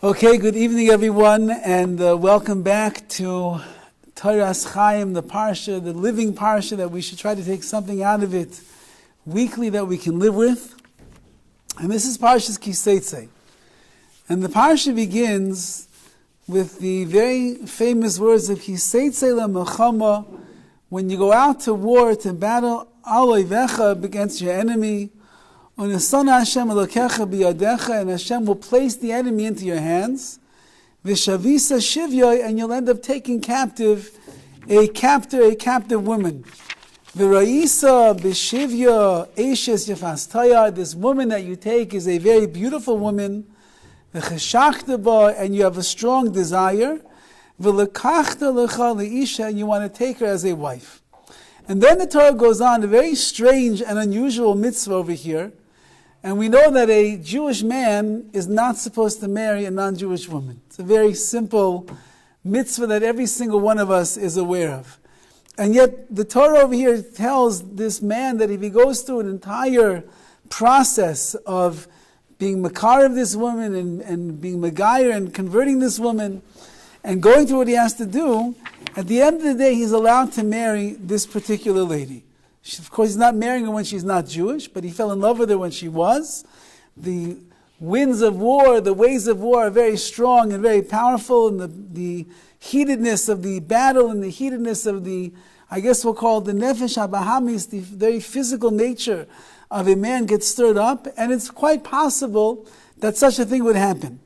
Okay, good evening everyone, and welcome back to Torah's Chaim, the Parsha, the living Parsha, that we should try to take something out of it weekly that we can live with. And this is PARSHAS SEITZEI. And the Parsha begins with the very famous words of SEITZEI LaMelchama. When you go out to war, to battle al oivecha, against your enemy, and Hashem will place the enemy into your hands, and you'll end up taking captive a captive woman. This woman that you take is a very beautiful woman, and you have a strong desire, and you want to take her as a wife. And then the Torah goes on, a very strange and unusual mitzvah over here. And we know that a Jewish man is not supposed to marry a non-Jewish woman. It's a very simple mitzvah that every single one of us is aware of. And yet the Torah over here tells this man that if he goes through an entire process of being makar of this woman and being megayer and converting this woman and going through what he has to do, at the end of the day he's allowed to marry this particular lady. Of course, he's not marrying her when she's not Jewish, but he fell in love with her when she was. The winds of war, the waves of war are very strong and very powerful, and the heatedness of the battle and the heatedness of the, I guess we'll call it the nefesh habahamis, the very physical nature of a man gets stirred up, and it's quite possible that such a thing would happen.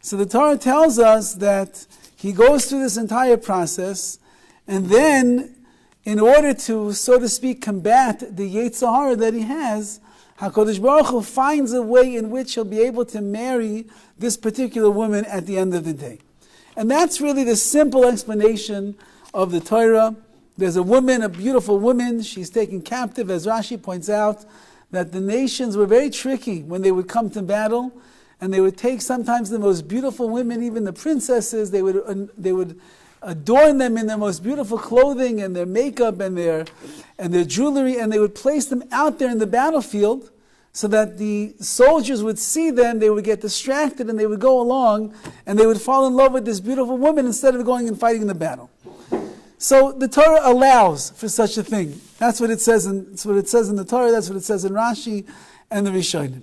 So the Torah tells us that he goes through this entire process, and then in order to, so to speak, combat the Yetzer Hara that he has, HaKadosh Baruch Hu finds a way in which he'll be able to marry this particular woman at the end of the day. And that's really the simple explanation of the Torah. There's a woman, a beautiful woman, she's taken captive, as Rashi points out, that the nations were very tricky when they would come to battle, and they would take sometimes the most beautiful women, even the princesses, they would adorn them in their most beautiful clothing and their makeup and their jewelry, and they would place them out there in the battlefield so that the soldiers would see them, they would get distracted, and they would go along and they would fall in love with this beautiful woman instead of going and fighting in the battle. So the Torah allows for such a thing. That's what it says in the Torah, that's what it says in Rashi and the Rishonim.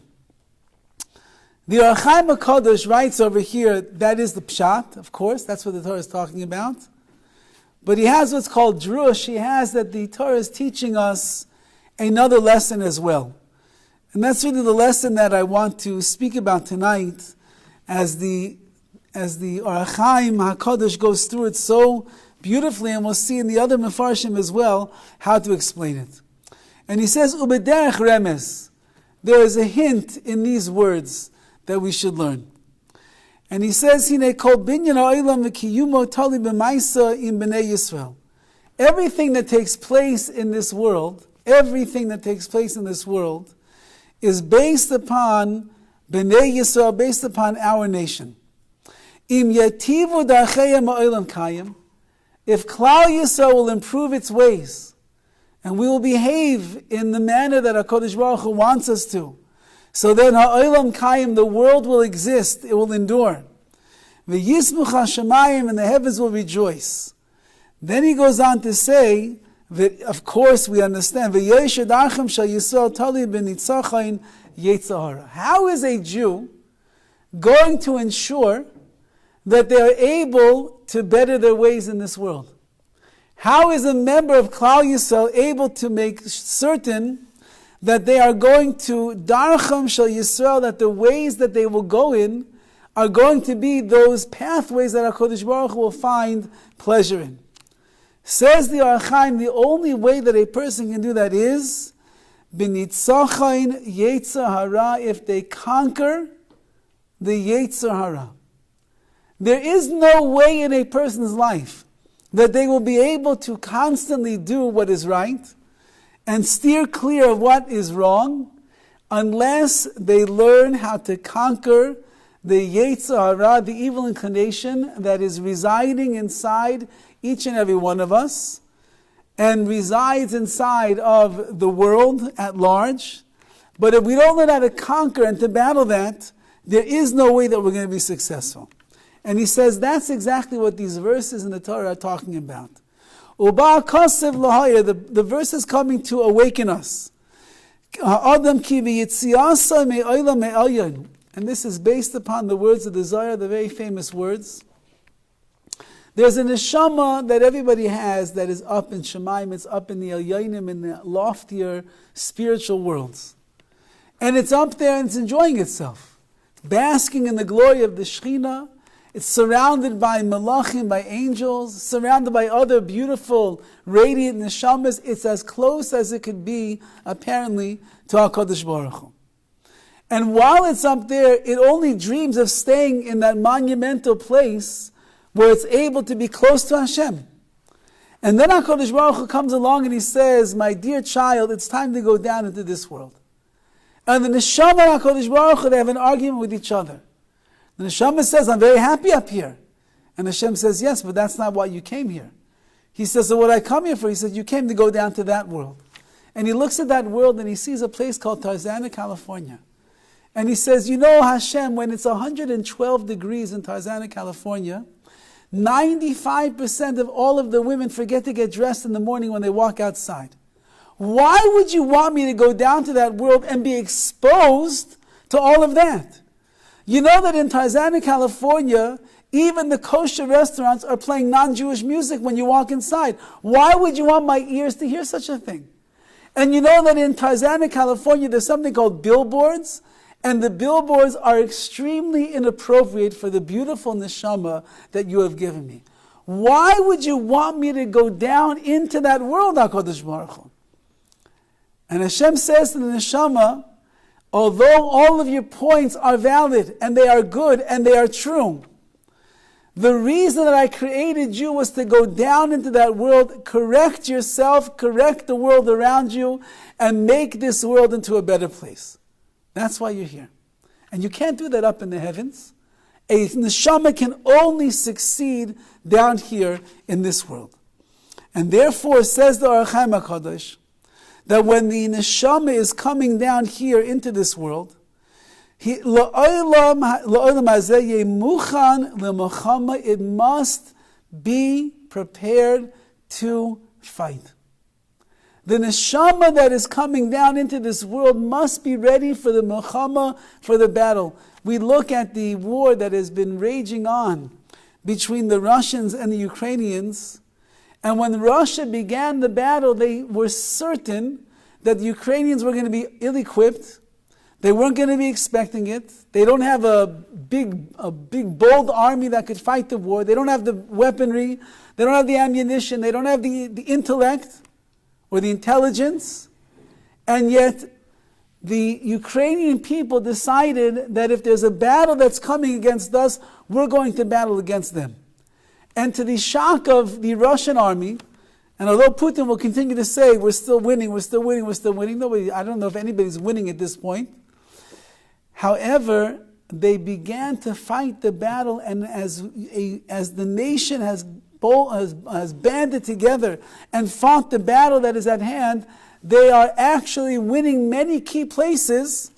The Ohr HaChaim HaKadosh writes over here, that is the Pshat, of course, that's what the Torah is talking about. But he has what's called Drush, he has that the Torah is teaching us another lesson as well. And that's really the lesson that I want to speak about tonight, as the Ohr HaChaim HaKadosh goes through it so beautifully, and we'll see in the other Mefarshim as well how to explain it. And he says, Ubederech Remes, there is a hint in these words that we should learn. And he says, Hine kol binyan ha'olam v'kiyumo tali b'maisa im b'nei Yisrael. Everything that takes place in this world, is based upon b'nei Yisrael, based upon our nation. Im yativu darcheyam ha'olam kayim, if Klal Yisrael will improve its ways, and we will behave in the manner that HaKadosh Baruch Hu wants us to, so then ha'olam kayim, the world will exist, it will endure. V'yismuch hashamayim, and the heavens will rejoice. Then he goes on to say that, of course, we understand. V'yeshad archem shal Yisrael tali b'nitzachayin Yetzer Hara. How is a Jew going to ensure that they are able to better their ways in this world? How is a member of Klal Yisrael able to make certain that they are going to darcham shal Yisrael, that the ways that they will go in are going to be those pathways that HaKadosh Baruch Hu will find pleasure in? Says the Ohr HaChaim, the only way that a person can do that is b'nitzachayin Yetzer Hara, if they conquer the Yetzer Hara. There is no way in a person's life that they will be able to constantly do what is right and steer clear of what is wrong, unless they learn how to conquer the Yetzer Hara, the evil inclination that is residing inside each and every one of us, and resides inside of the world at large. But if we don't learn how to conquer and to battle that, there is no way that we're going to be successful. And he says that's exactly what these verses in the Torah are talking about. Uba kasev lahaya, the verse is coming to awaken us. Adam ki v'yitziasa me'olam me'alyon. And this is based upon the words of the Zohar, the very famous words. There's a neshama that everybody has that is up in Shemaim, it's up in the Elyonim, in the loftier spiritual worlds. And it's up there and it's enjoying itself. It's basking in the glory of the Shekhinah. It's surrounded by malachim, by angels, surrounded by other beautiful, radiant neshamas. It's as close as it could be, apparently, to HaKadosh Baruch Hu. And while it's up there, it only dreams of staying in that monumental place where it's able to be close to Hashem. And then HaKadosh Baruch Hu comes along and he says, my dear child, it's time to go down into this world. And the neshama and HaKadosh Baruch Hu, they have an argument with each other. The neshama says, I'm very happy up here. And Hashem says, yes, but that's not why you came here. He says, so what I come here for? He said, you came to go down to that world. And he looks at that world and he sees a place called Tarzana, California. And he says, you know, Hashem, when it's 112 degrees in Tarzana, California, 95% of all of the women forget to get dressed in the morning when they walk outside. Why would you want me to go down to that world and be exposed to all of that? You know that in Tarzana, California, even the kosher restaurants are playing non-Jewish music when you walk inside. Why would you want my ears to hear such a thing? And you know that in Tarzana, California, there's something called billboards, and the billboards are extremely inappropriate for the beautiful neshama that you have given me. Why would you want me to go down into that world, HaKadosh Baruch Hu? And Hashem says to the neshama, although all of your points are valid, and they are good, and they are true, the reason that I created you was to go down into that world, correct yourself, correct the world around you, and make this world into a better place. That's why you're here. And you can't do that up in the heavens. A neshama can only succeed down here in this world. And therefore, says the Or HaChaim HaKadosh, that when the neshama is coming down here into this world, it must be prepared to fight. The neshama that is coming down into this world must be ready for the milchama, for the battle. We look at the war that has been raging on between the Russians and the Ukrainians. And when Russia began the battle, they were certain that the Ukrainians were going to be ill-equipped. They weren't going to be expecting it. They don't have a big, bold army that could fight the war. They don't have the weaponry. They don't have the ammunition. They don't have the intellect or the intelligence. And yet, the Ukrainian people decided that if there's a battle that's coming against us, we're going to battle against them. And to the shock of the Russian army, and although Putin will continue to say, we're still winning, nobody, I don't know if anybody's winning at this point. However, they began to fight the battle, and as the nation has banded together and fought the battle that is at hand, they are actually winning many key places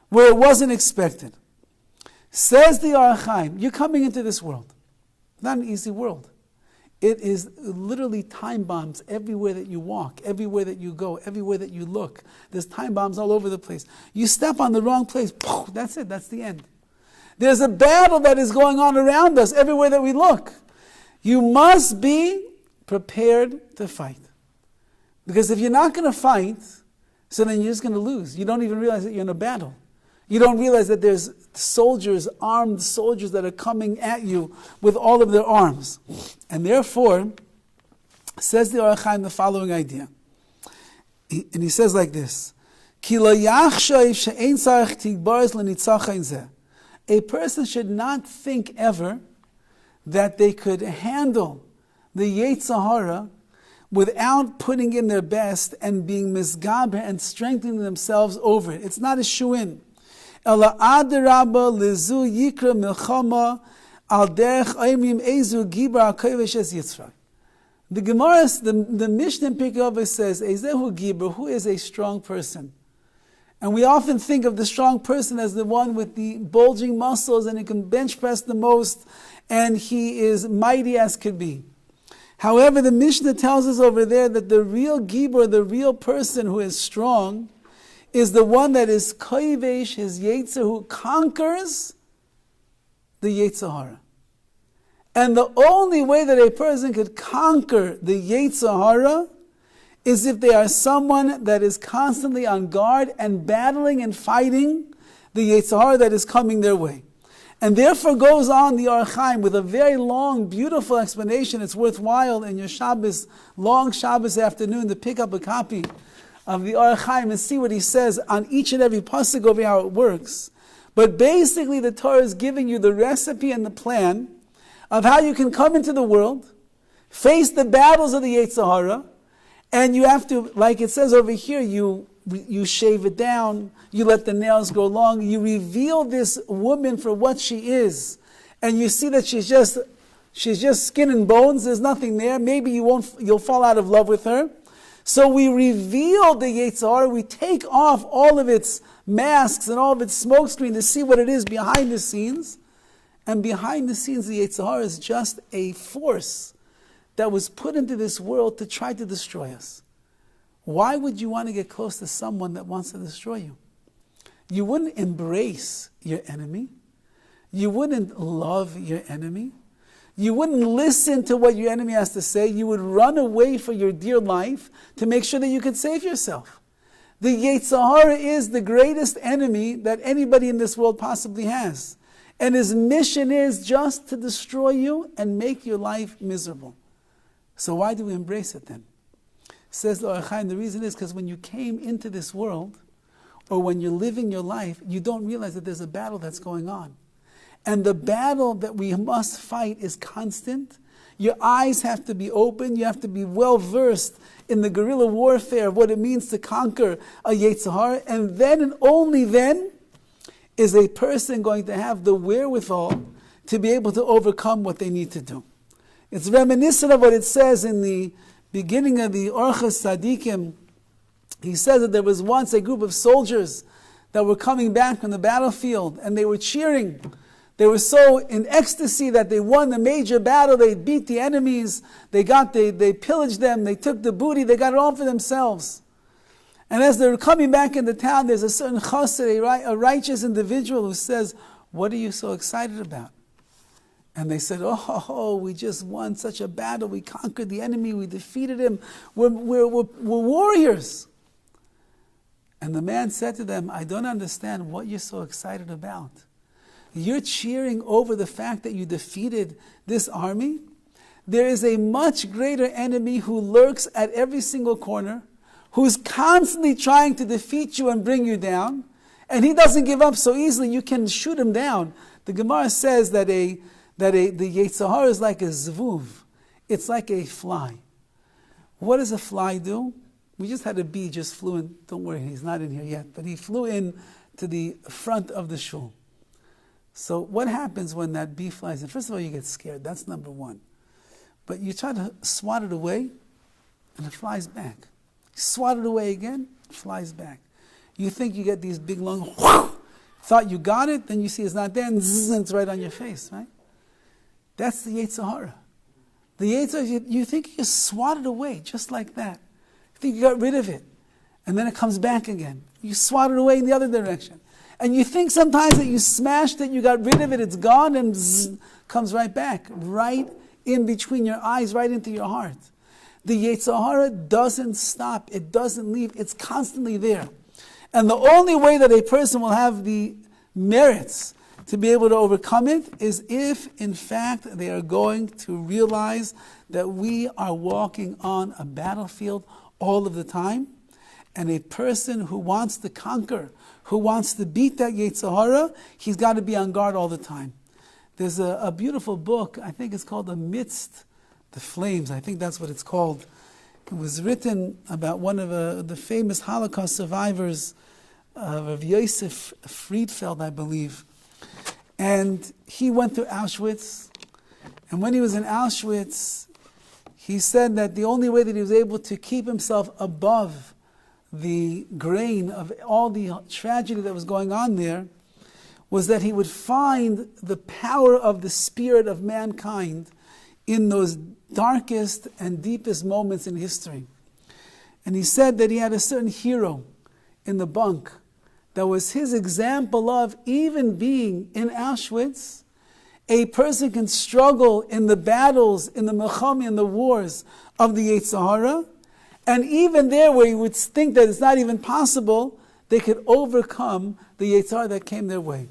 where it wasn't expected. Says the Or HaChaim, you're coming into this world. Not an easy world. It is literally time bombs everywhere that you walk, everywhere that you go, everywhere that you look. There's time bombs all over the place. You step on the wrong place, that's it, that's the end. There's a battle that is going on around us everywhere that we look. You must be prepared to fight. Because if you're not going to fight, so then you're just going to lose. You don't even realize that you're in a battle. You don't realize that there's soldiers, armed soldiers that are coming at you with all of their arms. And therefore, says the Or HaChaim the following idea. And he says like this, a person should not think ever that they could handle the Yetzer Hara without putting in their best and being misgaber and strengthening themselves over it. It's not a shoo-in. The Gemara, the Mishnah in Pirkei Avos says, Ezehu Gibor, who is a strong person? And we often think of the strong person as the one with the bulging muscles and he can bench press the most and he is mighty as could be. However, the Mishnah tells us over there that the real Gibor, the real person who is strong, is the one that is koivesh, his Yetzer, who conquers the Yetzer Hara. And the only way that a person could conquer the Yetzer Hara is if they are someone that is constantly on guard and battling and fighting the Yetzer Hara that is coming their way. And therefore goes on the Or Chaim with a very long, beautiful explanation. It's worthwhile in your Shabbos, long Shabbos afternoon, to pick up a copy of the Or Chaim and see what he says on each and every pasuk over how it works. But basically the Torah is giving you the recipe and the plan of how you can come into the world, face the battles of the Yetzer Hara, and you have to, like it says over here, you shave it down, you let the nails grow long, you reveal this woman for what she is, and you see that she's just skin and bones, there's nothing there, maybe you'll fall out of love with her. So we reveal the Yetzer Hara, we take off all of its masks and all of its smokescreen to see what it is behind the scenes. And behind the scenes, the Yetzer Hara is just a force that was put into this world to try to destroy us. Why would you want to get close to someone that wants to destroy you? You wouldn't embrace your enemy. You wouldn't love your enemy. You wouldn't listen to what your enemy has to say. You would run away for your dear life to make sure that you could save yourself. The Yetzer Hara is the greatest enemy that anybody in this world possibly has. And his mission is just to destroy you and make your life miserable. So why do we embrace it then? Says the Or Chaim, the reason is because when you came into this world, or when you're living your life, you don't realize that there's a battle that's going on. And the battle that we must fight is constant. Your eyes have to be open. You have to be well versed in the guerrilla warfare of what it means to conquer a Yetzer Hara. And then and only then is a person going to have the wherewithal to be able to overcome what they need to do. It's reminiscent of what it says in the beginning of the Orchos Tzadikim. He says that there was once a group of soldiers that were coming back from the battlefield and they were cheering. They were so in ecstasy that they won the major battle, they beat the enemies, they pillaged them, they took the booty, they got it all for themselves. And as they're coming back into town, there's a certain chassid, a righteous individual who says, "What are you so excited about?" And they said, "Oh, we just won such a battle. We conquered the enemy. We defeated him. We're warriors." And the man said to them, "I don't understand what you're so excited about. You're cheering over the fact that you defeated this army. There is a much greater enemy who lurks at every single corner, who's constantly trying to defeat you and bring you down, and he doesn't give up so easily. You can shoot him down." The Gemara says that the Yetzer Hara is like a zvuv. It's like a fly. What does a fly do? We just had a bee just flew in. Don't worry, he's not in here yet, but he flew in to the front of the shul. So what happens when that bee flies in? First of all, you get scared. That's number one. But you try to swat it away, and it flies back. You swat it away again, it flies back. You think you get these big lungs, thought you got it, then you see it's not there, and it's right on your face, right? That's the Yetzer Hara. The Yetzer Hara, you think you swat it away just like that. You think you got rid of it. And then it comes back again. You swat it away in the other direction. And you think sometimes that you smashed it, you got rid of it, it's gone, and comes right back. Right in between your eyes, right into your heart. The Yetzer Hara doesn't stop. It doesn't leave. It's constantly there. And the only way that a person will have the merits to be able to overcome it is if, in fact, they are going to realize that we are walking on a battlefield all of the time. And a person who wants to conquer, who wants to beat that Yetzer Hara, he's got to be on guard all the time. There's a beautiful book, I think it's called Amidst the Flames. I think that's what it's called. It was written about one of the famous Holocaust survivors, of Yosef Friedfeld, I believe. And he went to Auschwitz. And when he was in Auschwitz, he said that the only way that he was able to keep himself above the grain of all the tragedy that was going on there was that he would find the power of the spirit of mankind in those darkest and deepest moments in history. And he said that he had a certain hero in the bunk that was his example of, even being in Auschwitz, a person can struggle in the battles, in the milchama, in the wars of the Yetzer Hara, and even there where you would think that it's not even possible, they could overcome the Yetzer Hara that came their way.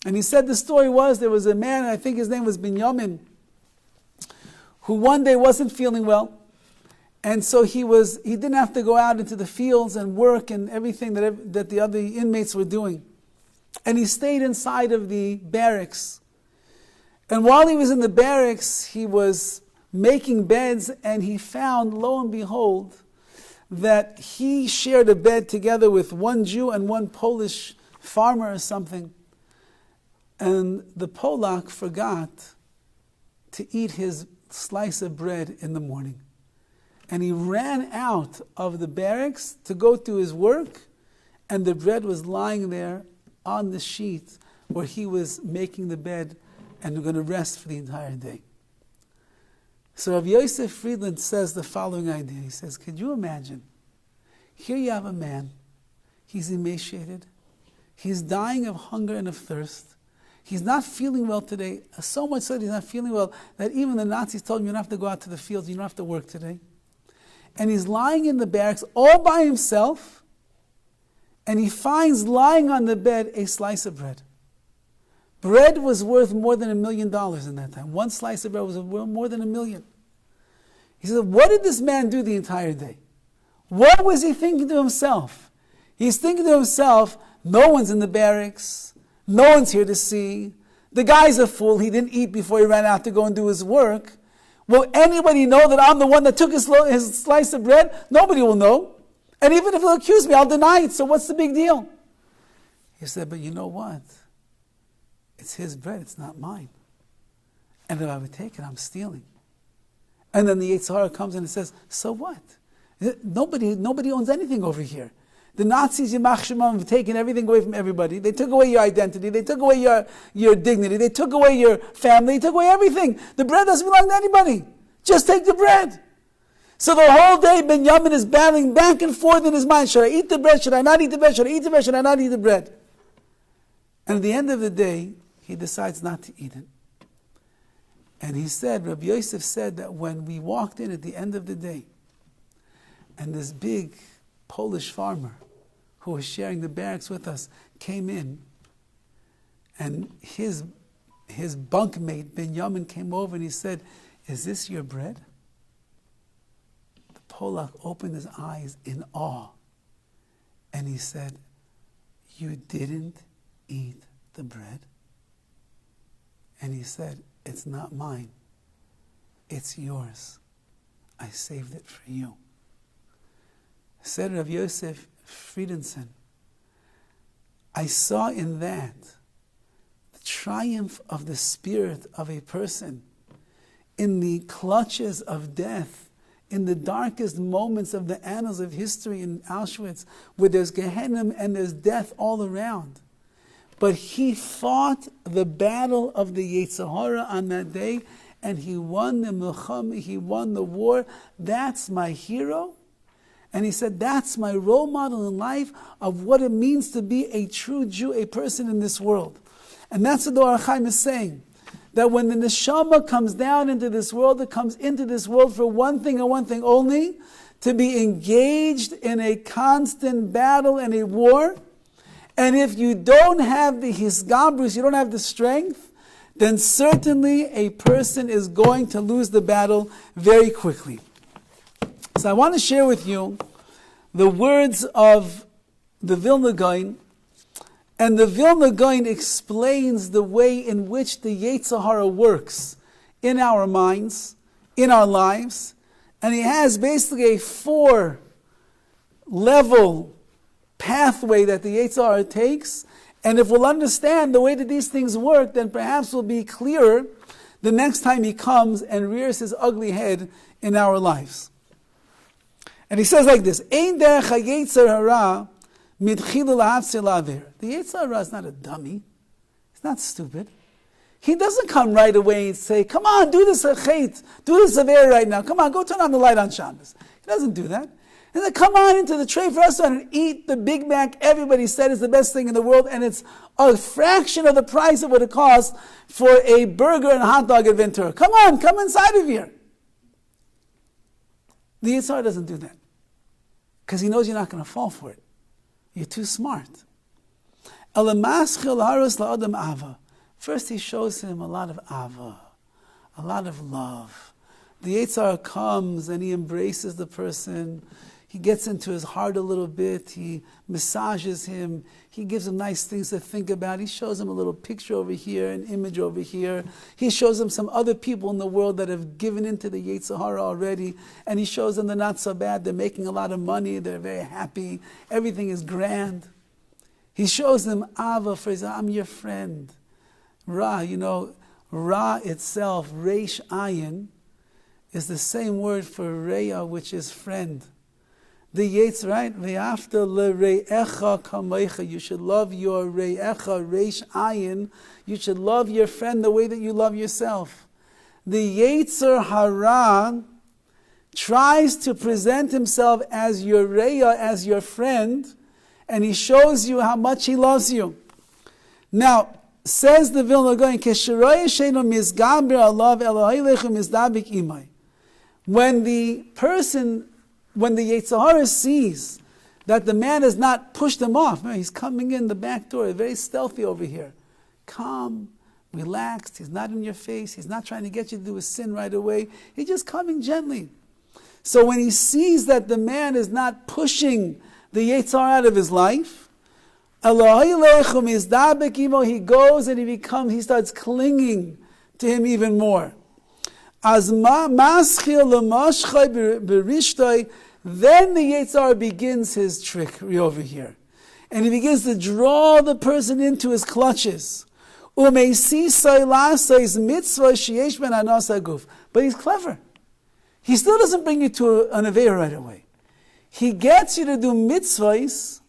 And he said the story was, there was a man, I think his name was Binyamin, who one day wasn't feeling well. And so he didn't have to go out into the fields and work and everything that the other inmates were doing. And he stayed inside of the barracks. And while he was in the barracks, he was making beds, and he found, lo and behold, that he shared a bed together with one Jew and one Polish farmer or something. And the Polak forgot to eat his slice of bread in the morning. And he ran out of the barracks to go to his work, and the bread was lying there on the sheet where he was making the bed and going to rest for the entire day. So Rav Yosef Friedland says the following idea. He says, could you imagine? Here you have a man. He's emaciated. He's dying of hunger and of thirst. He's not feeling well today. So much so that he's not feeling well that even the Nazis told him, you don't have to go out to the fields. You don't have to work today. And he's lying in the barracks all by himself, and he finds lying on the bed a slice of bread. Bread was worth more than $1 million in that time. One slice of bread was worth more than $1 million. He said, what did this man do the entire day? What was he thinking to himself? He's thinking to himself, no one's in the barracks. No one's here to see. The guy's a fool. He didn't eat before he ran out to go and do his work. Will anybody know that I'm the one that took his slice of bread? Nobody will know. And even if they'll accuse me, I'll deny it. So what's the big deal? He said, but you know what? It's his bread. It's not mine. And if I would take it, I'm stealing. And then the Yetzer Hara comes in and says, so what? Nobody owns anything over here. The Nazis, Yimach Shemam, have taken everything away from everybody. They took away your identity. They took away your dignity. They took away your family. They took away everything. The bread doesn't belong to anybody. Just take the bread. So the whole day, Binyamin is battling back and forth in his mind. Should I eat the bread? Should I not eat the bread? Should I eat the bread? Should I not eat the bread? And at the end of the day, he decides not to eat it. And he said, Rabbi Yosef said that when we walked in at the end of the day, and this big Polish farmer who was sharing the barracks with us came in, and his bunkmate Binyamin came over and he said, is this your bread? The Polak opened his eyes in awe, and he said, you didn't eat the bread? And he said, it's not mine, it's yours. I saved it for you. Said Rav Yosef Friedenson, I saw in that the triumph of the spirit of a person in the clutches of death, in the darkest moments of the annals of history in Auschwitz, where there's Gehenna and there's death all around. But he fought the battle of the Yetzer Hara on that day, and he won the milchama, he won the war. That's my hero. And he said, that's my role model in life of what it means to be a true Jew, a person in this world. And that's what the Or HaChaim is saying. That when the neshama comes down into this world, it comes into this world for one thing and one thing only, to be engaged in a constant battle and a war. And if you don't have the hisgabrus, you don't have the strength, then certainly a person is going to lose the battle very quickly. So I want to share with you the words of the Vilna Gaon, and the Vilna Gaon explains the way in which the Yetzer Hara works in our minds, in our lives, and he has basically a 4-level pathway that the Yetzer Hara takes, and if we'll understand the way that these things work, then perhaps we'll be clearer the next time he comes and rears his ugly head in our lives. And he says like this, Ein derech hayetzer hara midchilu lahavtzir la'avir. The yetzer hara is not a dummy. He's not stupid. He doesn't come right away and say, come on, do this chait, do this aver right now. Come on, go turn on the light on Shabbos. He doesn't do that. And then come on into the Treif restaurant and eat the Big Mac everybody said is the best thing in the world, and it's a fraction of the price of what it costs for a burger and a hot dog at Ventura. Come on, come inside of here. The Yitzhar doesn't do that because he knows you're not going to fall for it. You're too smart. First, he shows him a lot of ava, a lot of love. The Yitzhar comes and he embraces the person. He gets into his heart a little bit. He massages him. He gives him nice things to think about. He shows him a little picture over here, an image over here. He shows him some other people in the world that have given into the Yitzhar already. And he shows them they're not so bad. They're making a lot of money. They're very happy. Everything is grand. He shows them ava for his, I'm your friend. Ra, Ra itself, Reish Ayin, is the same word for Reya, which is friend. The Yetz, right? Ve'afta le're'echa kamecha. You should love your re'echa, Reish Ayin. You should love your friend the way that you love yourself. The Yetzer Hara tries to present himself as your Reya, as your friend, and he shows you how much he loves you. Now, says the Vilna Gaon, when the Yetzer Hara sees that the man has not pushed him off, he's coming in the back door, very stealthy over here, calm, relaxed, he's not in your face, he's not trying to get you to do a sin right away, he's just coming gently. So when he sees that the man is not pushing the Yetzer Hara out of his life, he goes and he starts clinging to him even more. Then the Yetzer Hara begins his trickery over here. And he begins to draw the person into his clutches. But he's clever. He still doesn't bring you to an Aveira right away. He gets you to do mitzvahs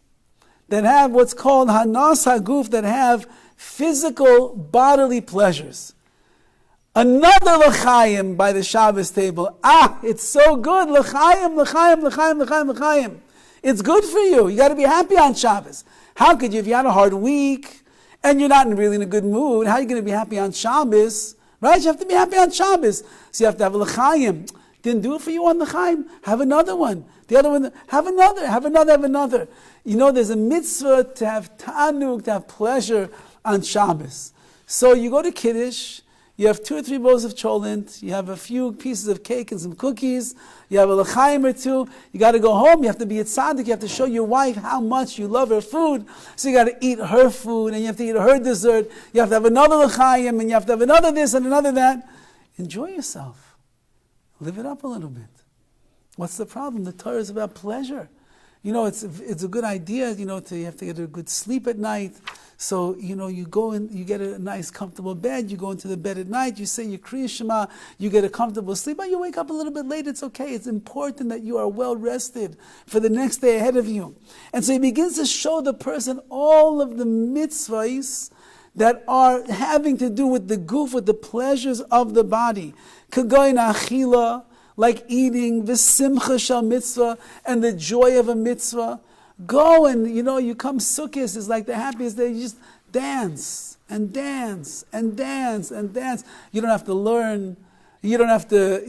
that have what's called hanas haguf, that have physical bodily pleasures. Another l'chaim by the Shabbos table. It's so good. L'chaim, l'chaim, l'chaim, l'chaim, l'chaim. It's good for you. You got to be happy on Shabbos. How could you, if you had a hard week and you're not really in a good mood, how are you going to be happy on Shabbos? Right? You have to be happy on Shabbos. So you have to have a l'chaim. Didn't do it for you on l'chaim? Have another one. The other one, have another. There's a mitzvah to have ta'anug, to have pleasure on Shabbos. So you go to Kiddush, you have 2 or 3 bowls of cholent, you have a few pieces of cake and some cookies, you have a l'chaim or 2, you got to go home, you have to be a tzaddik, you have to show your wife how much you love her food, so you got to eat her food, and you have to eat her dessert, you have to have another l'chaim, and you have to have another this and another that. Enjoy yourself. Live it up a little bit. What's the problem? The Torah is about pleasure. It's a good idea, you have to get a good sleep at night. So, you go in, you get a nice comfortable bed, you go into the bed at night, you say your Kriya Shema, you get a comfortable sleep, but you wake up a little bit late, it's okay. It's important that you are well rested for the next day ahead of you. And so he begins to show the person all of the mitzvahs that are having to do with the guf, with the pleasures of the body. Kagoyin achila, like eating, the simcha shel mitzvah, and the joy of a mitzvah. Go and, you come Sukkot, it's like the happiest day. You just dance and dance and dance and dance. You don't have to learn. You don't have to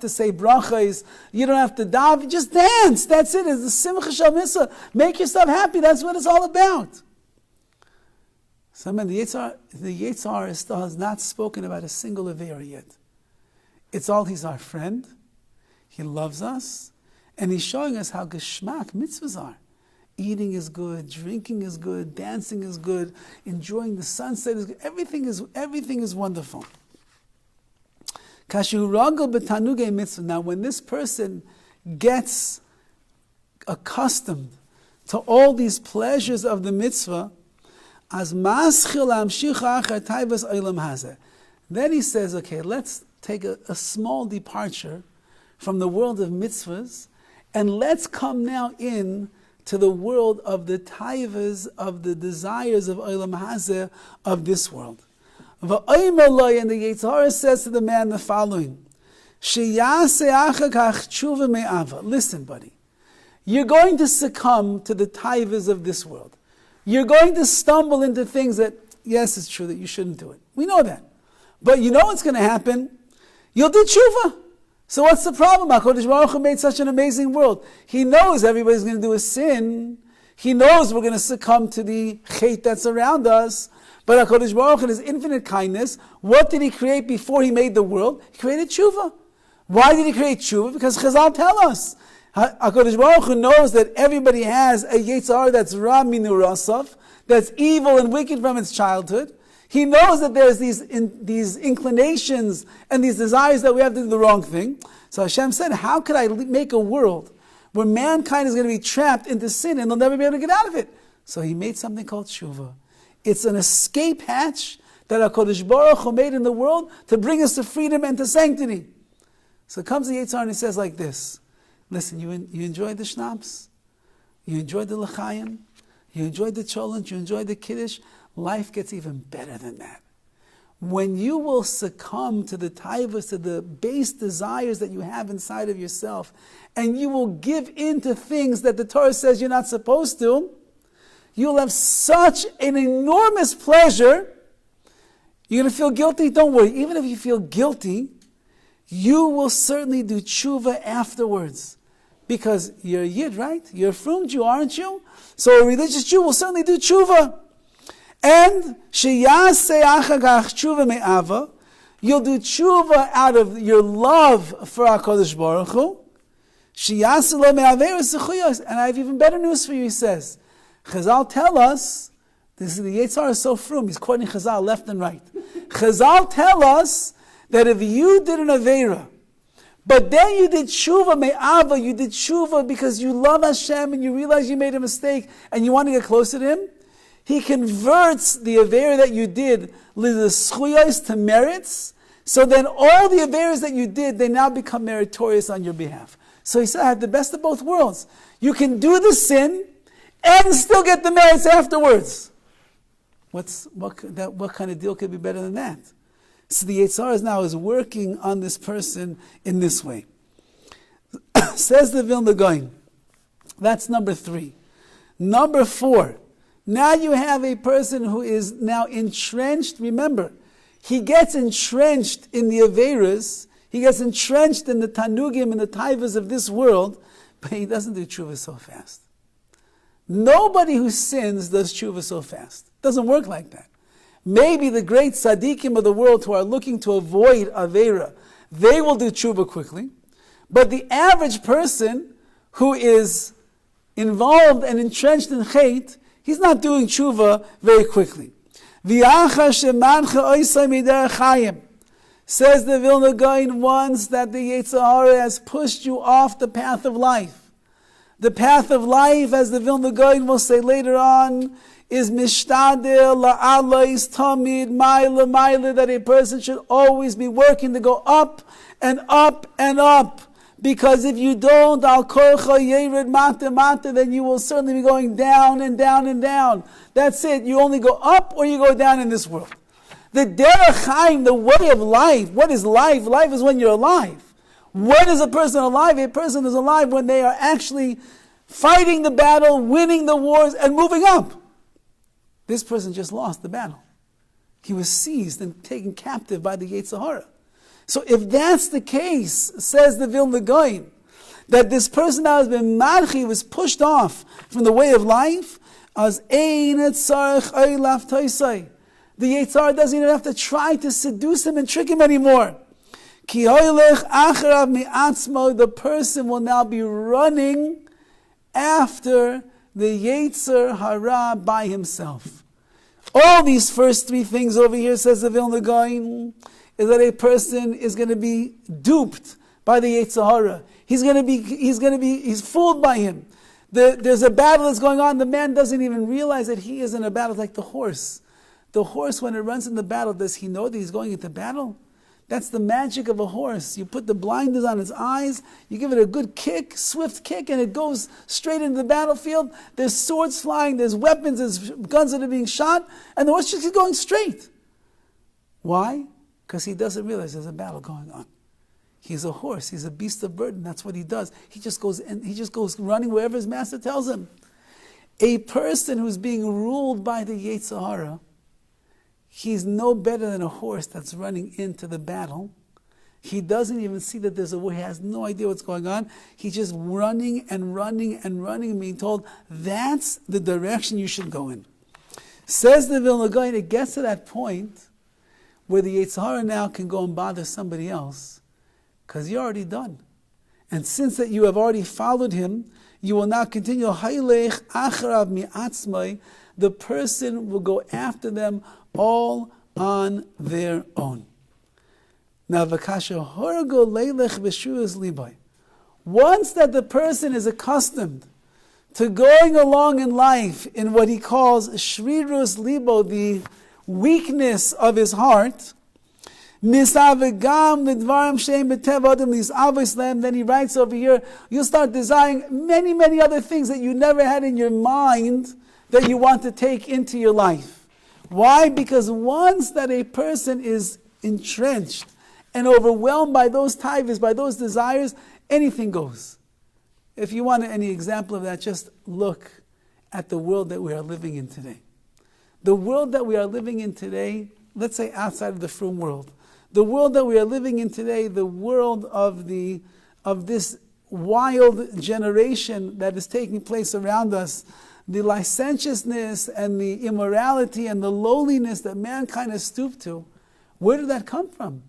say brachas. You don't have to daven. Just dance. That's it. It's the simcha shel mitzvah. Make yourself happy. That's what it's all about. So, the Yetzer Hara still has not spoken about a single Aveira yet. It's all he's our friend. He loves us. And he's showing us how geschmack mitzvahs are. Eating is good, drinking is good, dancing is good, enjoying the sunset is good. Everything is wonderful. Now, when this person gets accustomed to all these pleasures of the mitzvah, then he says, okay, let's take a small departure from the world of mitzvahs, And let's come now in to the world of the taivas, of the desires of Olam Hazeh, of this world. And the Yetzer Hara says to the man the following, listen, buddy, you're going to succumb to the taivas of this world. You're going to stumble into things that, yes, it's true that you shouldn't do it. We know that. But you know what's going to happen? You'll do tshuva. So what's the problem? HaKadosh Baruch Hu made such an amazing world. He knows everybody's going to do a sin. He knows we're going to succumb to the hate that's around us. But HaKadosh Baruch Hu, in His infinite kindness, what did He create before He made the world? He created tshuva. Why did He create tshuva? Because Chazal tell us. HaKadosh Baruch Hu knows that everybody has a Yetzer Hara that's Ra Minu Rasav, that's evil and wicked from its childhood. He knows that there's these inclinations and these desires that we have to do the wrong thing. So Hashem said, how could I make a world where mankind is going to be trapped into sin and they'll never be able to get out of it? So He made something called tshuva. It's an escape hatch that HaKadosh Baruch Hu made in the world to bring us to freedom and to sanctity. So comes the Yetzer Hara and he says like this, listen, you enjoyed the schnapps? You enjoyed the l'chaim? You enjoyed the cholent? You enjoyed the kiddush? Life gets even better than that. When you will succumb to the taivas, to the base desires that you have inside of yourself, and you will give in to things that the Torah says you're not supposed to, you'll have such an enormous pleasure. You're going to feel guilty? Don't worry. Even if you feel guilty, you will certainly do tshuva afterwards. Because you're a Yid, right? You're a frum Jew, aren't you? So a religious Jew will certainly do tshuva. And sheyaseh achagach tshuva me'ava, you'll do tshuva out of your love for HaKadosh Baruch Hu. Sheyaseh lo me'averos zechuyos. And I have even better news for you, he says. Chazal tell us, this is the Yetzer Hara is so frum, he's quoting Chazal left and right. Chazal tell us that if you did an Aveira, but then you did tshuva me'ava, you did tshuva because you love Hashem and you realize you made a mistake and you want to get closer to Him, He converts the Aveira that you did l'schuyos to merits, so then all the Aveiras that you did, they now become meritorious on your behalf. So he said, I have the best of both worlds. You can do the sin and still get the merits afterwards. What kind of deal could be better than that? So the Yetzer Hara now is working on this person in this way. Says the Vilna Gaon. That's number 3. Number 4. Now you have a person who is now entrenched. Remember, he gets entrenched in the Aveiras. He gets entrenched in the Tanugim and the Taivas of this world, but he doesn't do tshuva so fast. Nobody who sins does tshuva so fast. It doesn't work like that. Maybe the great tzaddikim of the world who are looking to avoid Aveira, they will do tshuva quickly. But the average person who is involved and entrenched in chait, he's not doing tshuva very quickly. Says the Vilna Gaon once that the Yetzer Hara has pushed you off the path of life. The path of life, as the Vilna Gaon will say later on, is mishtadel la'alais tamid ma'ila, that a person should always be working to go up and up and up. Because if you don't, al korcha yered mata mata, then you will certainly be going down and down and down. That's it. You only go up or you go down in this world. The derech chaim, the way of life. What is life? Life is when you're alive. When is a person alive? A person is alive when they are actually fighting the battle, winning the wars, and moving up. This person just lost the battle. He was seized and taken captive by the Yetzer Hara. So if that's the case, says the Vilna Gaon, that this person now has been marchi, was pushed off from the way of life, as ein tzarech oilaf toisai. The Yetzer Hara doesn't even have to try to seduce him and trick him anymore. Ki hoylech acharav mi'atzmo, the person will now be running after the Yetzer Hara by himself. All these first 3 things over here, says the Vilna Gaon, is that a person is going to be duped by the Yetzer Hara. He's fooled by him. There's a battle that's going on. The man doesn't even realize that he is in a battle, like the horse. The horse, when it runs in the battle, does he know that he's going into battle? That's the magic of a horse. You put the blinders on its eyes, you give it a good kick, swift kick, and it goes straight into the battlefield. There's swords flying, there's weapons, there's guns that are being shot, and the horse just keeps going straight. Why? Because he doesn't realize there's a battle going on. He's a horse, he's a beast of burden, that's what he does. He just goes running wherever his master tells him. A person who's being ruled by the Yetzer Hara, he's no better than a horse that's running into the battle. He doesn't even see that there's a war. He has no idea what's going on. He's just running and running and running and being told, that's the direction you should go in. Says the Vilna Gaon, it gets to that point where the Yetzer Hara now can go and bother somebody else because you're already done. And since that you have already followed him, you will now continue. Hailech acharav mi'atzmai. The person will go after them all on their own. Now, v'kasha horgo leilech b'shuas libai. Once that the person is accustomed to going along in life in what he calls shrirus libo, the weakness of his heart, nisavegam lidvarim sheim b'tev adam lisavoslam. Then he writes over here, you'll start desiring many, many other things that you never had in your mind that you want to take into your life. Why? Because once that a person is entrenched and overwhelmed by those taivas, by those desires, anything goes. If you want any example of that, just look at the world that we are living in today. The world that we are living in today, let's say outside of the frum world, the world that we are living in today, the world of this wild generation that is taking place around us, the licentiousness and the immorality and the lowliness that mankind has stooped to, where did that come from?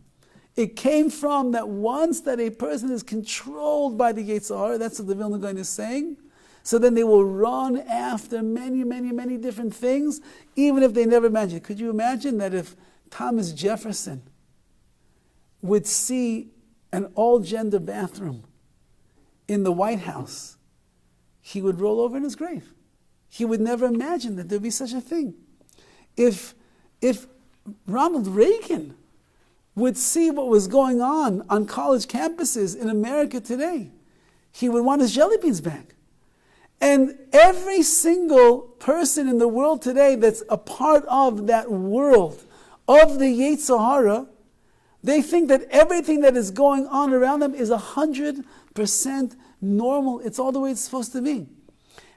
It came from that once that a person is controlled by the Yetzer Hara, that's what the Vilna Gaon is saying, so then they will run after many, many, many different things, even if they never imagined. Could you imagine that if Thomas Jefferson would see an all-gender bathroom in the White House, he would roll over in his grave. He would never imagine that there would be such a thing. If Ronald Reagan would see what was going on college campuses in America today, he would want his jelly beans back. And every single person in the world today that's a part of that world, of the Yetzer Hara, they think that everything that is going on around them is 100% normal. It's all the way it's supposed to be.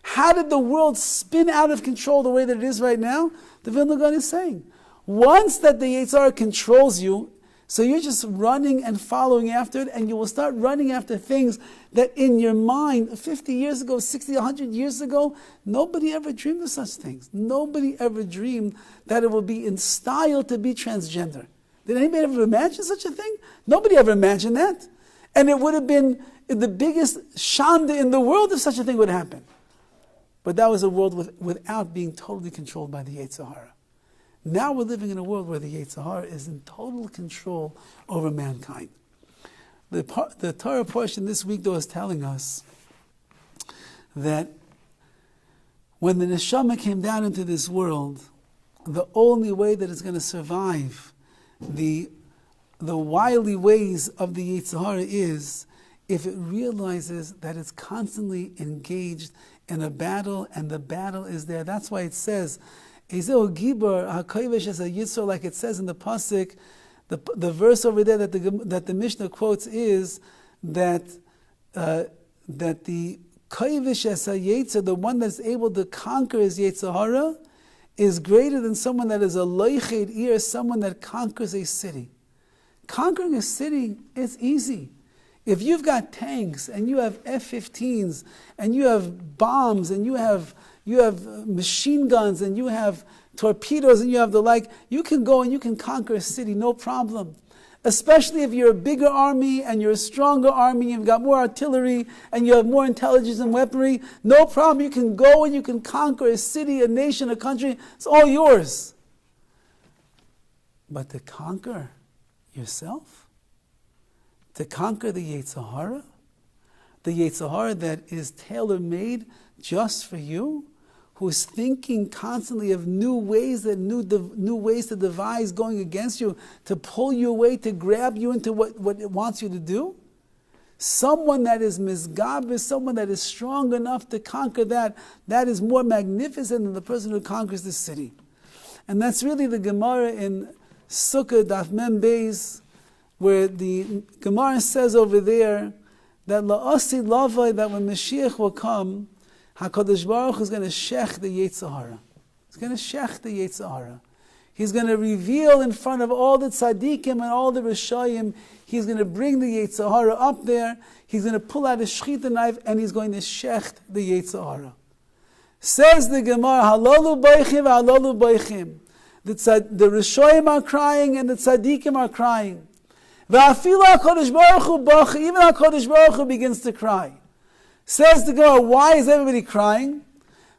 How did the world spin out of control the way that it is right now? The Vilna Gaon is saying, once that the Yetzer Hara controls you, so you're just running and following after it, and you will start running after things that in your mind, 50 years ago, 60, 100 years ago, nobody ever dreamed of such things. Nobody ever dreamed that it would be in style to be transgender. Did anybody ever imagine such a thing? Nobody ever imagined that. And it would have been the biggest shanda in the world if such a thing would happen. But that was a world without being totally controlled by the Yetzer Hara. Now we're living in a world where the Yetzer Hara is in total control over mankind. The Torah portion this week, though, is telling us that when the neshama came down into this world, the only way that it's going to survive the wily ways of the Yetzer Hara is if it realizes that it's constantly engaged in a battle, and the battle is there. That's why it says, Ezeu Gibor HaKoivesh as a Yitzhak, like it says in the pasuk, the verse over there that the Mishnah quotes is that the Koivesh as a Yitzhak, the one that's able to conquer his Yetzer Hara, is greater than someone that is a loiched ear, someone that conquers a city. Conquering a city is easy. If you've got tanks and you have F-15s and you have bombs and you have machine guns and you have torpedoes and you have the like, you can go and you can conquer a city, no problem. Especially if you're a bigger army and you're a stronger army, you've got more artillery and you have more intelligence and weaponry, no problem. You can go and you can conquer a city, a nation, a country. It's all yours. But to conquer yourself, to conquer the Yetzer Hara that is tailor-made just for you, who's thinking constantly of new ways to devise going against you, to pull you away, to grab you into what it wants you to do. Someone that is misgabis, someone that is strong enough to conquer that is more magnificent than the person who conquers the city. And that's really the Gemara in Sukkah, Daf Mem Beis, where the Gemara says over there that la'asi lavai, that when Mashiach will come, HaKadosh Baruch Hu is going to shech the Yetzer Hara. He's going to shech the Yetzer Hara. He's going to reveal in front of all the tzaddikim and all the Rishayim, he's going to bring the Yetzer Hara up there, he's going to pull out a shechita knife, and he's going to shecht the Yetzer Hara. Says the Gemara, halalu beichim, halalu beichim. The Rishayim are crying and the tzaddikim are crying. V'afilu HaKadosh Baruch Hu bach, even HaKadosh Baruch Hu begins to cry. Says the Gemara, why is everybody crying?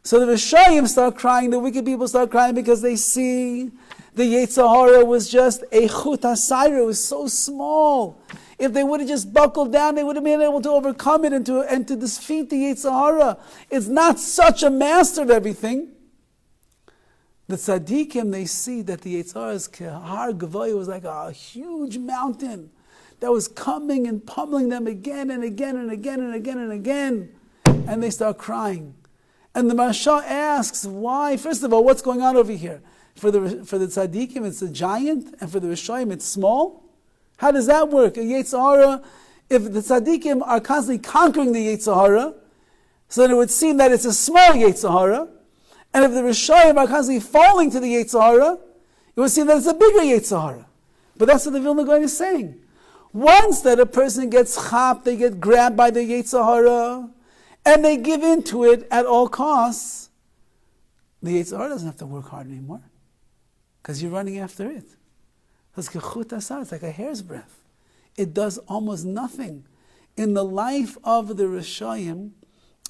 So the Rishayim start crying, the wicked people start crying because they see the Yetzer Hara was just a chut hasayra, it was so small. If they would have just buckled down, they would have been able to overcome it and to defeat the Yetzer Hara. It's not such a master of everything. The tzaddikim, they see that the Yetzer Hara's kehar gavoya was like a huge mountain that was coming and pummeling them again and again and again and again and again. And they start crying. And the Marsha asks, why? First of all, what's going on over here? For the tzaddikim, it's a giant, and for the Rishayim, it's small? How does that work? A Yetzer Hara, if the tzaddikim are constantly conquering the Yetzer Hara, so then it would seem that it's a small Yetzer Hara. And if the Rishayim are constantly falling to the Yetzer Hara, it would seem that it's a bigger Yetzer Hara. But that's what the Vilna Gaon is saying. Once that a person gets chap, they get grabbed by the Yetzer Hara, and they give in to it at all costs, the Yetzer Hara doesn't have to work hard anymore, because you're running after it. It's like a hair's breadth. It does almost nothing. In the life of the Rishayim,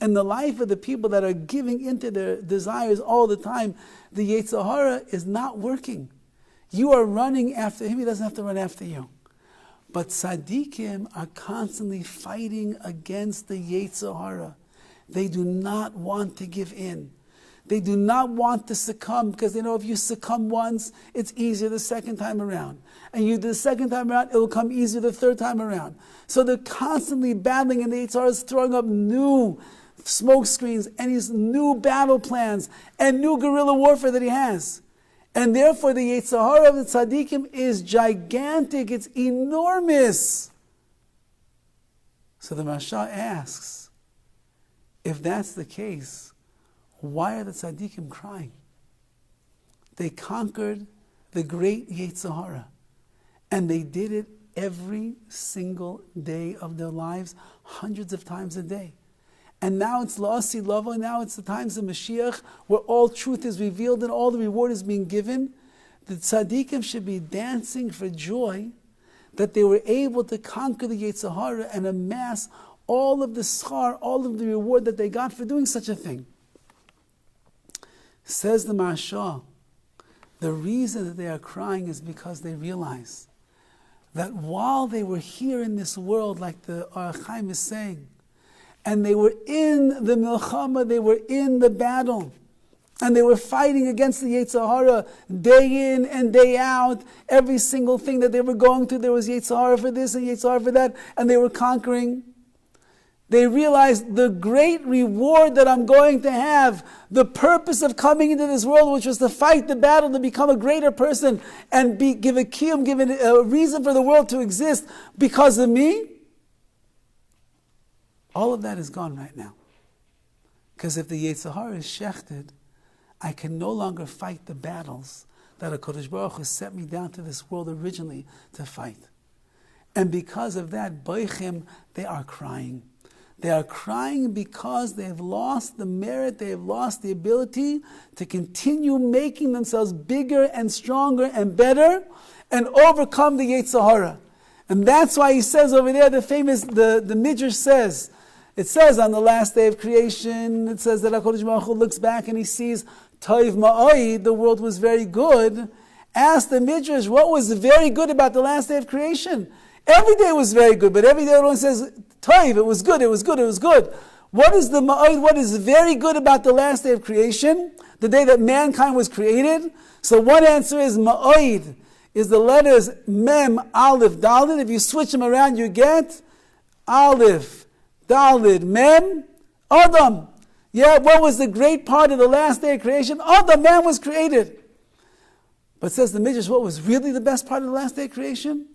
in the life of the people that are giving into their desires all the time, the Yetzer Hara is not working. You are running after him, he doesn't have to run after you. But tzaddikim are constantly fighting against the Yetzer Hara. They do not want to give in. They do not want to succumb, because they know if you succumb once, it's easier the second time around. And you do the second time around, it will come easier the third time around. So they're constantly battling, and the Yetzer Hara is throwing up new smoke screens and his new battle plans and new guerrilla warfare that he has. And therefore the Yetzer Hara of the tzaddikim is gigantic, it's enormous. So the Marsha asks, if that's the case, why are the tzaddikim crying? They conquered the great Yetzer Hara, and they did it every single day of their lives, hundreds of times a day. And now it's la'asi lava, now it's the times of Mashiach, where all truth is revealed and all the reward is being given. The tzaddikim should be dancing for joy that they were able to conquer the Yetzer Hara and amass all of the schar, all of the reward that they got for doing such a thing. Says the Marsha, the reason that they are crying is because they realize that while they were here in this world, like the Orach Chaim is saying, and they were in the milchama, they were in the battle, and they were fighting against the Yetzer Hara day in and day out. Every single thing that they were going through, there was Yetzer Hara for this and Yetzer Hara for that, and they were conquering. They realized the great reward that I'm going to have, the purpose of coming into this world, which was to fight the battle, to become a greater person, and give a kiyum, give a reason for the world to exist because of me. All of that is gone right now. Because if the Yetzer Hara is shechted, I can no longer fight the battles that HaKadosh Baruch Hu set me down to this world originally to fight. And because of that, boichim, they are crying. They are crying because they have lost the merit, they have lost the ability to continue making themselves bigger and stronger and better and overcome the Yetzer Hara. And that's why he says over there, the Midrash says, it says on the last day of creation, it says that HaKadosh Baruch Hu looks back and he sees Toiv Ma'oi, the world was very good. Ask the Midrash, what was very good about the last day of creation? Every day was very good, but every day everyone says, Toiv, it was good, it was good, it was good. What is the ma'od? What is very good about the last day of creation? The day that mankind was created? So one answer is ma'od is the letters mem, aleph, dalid. If you switch them around, you get aleph, dalid, mem, adam. Yeah, what was the great part of the last day of creation? Adam, man was created. But says the Midrash, what was really the best part of the last day of creation?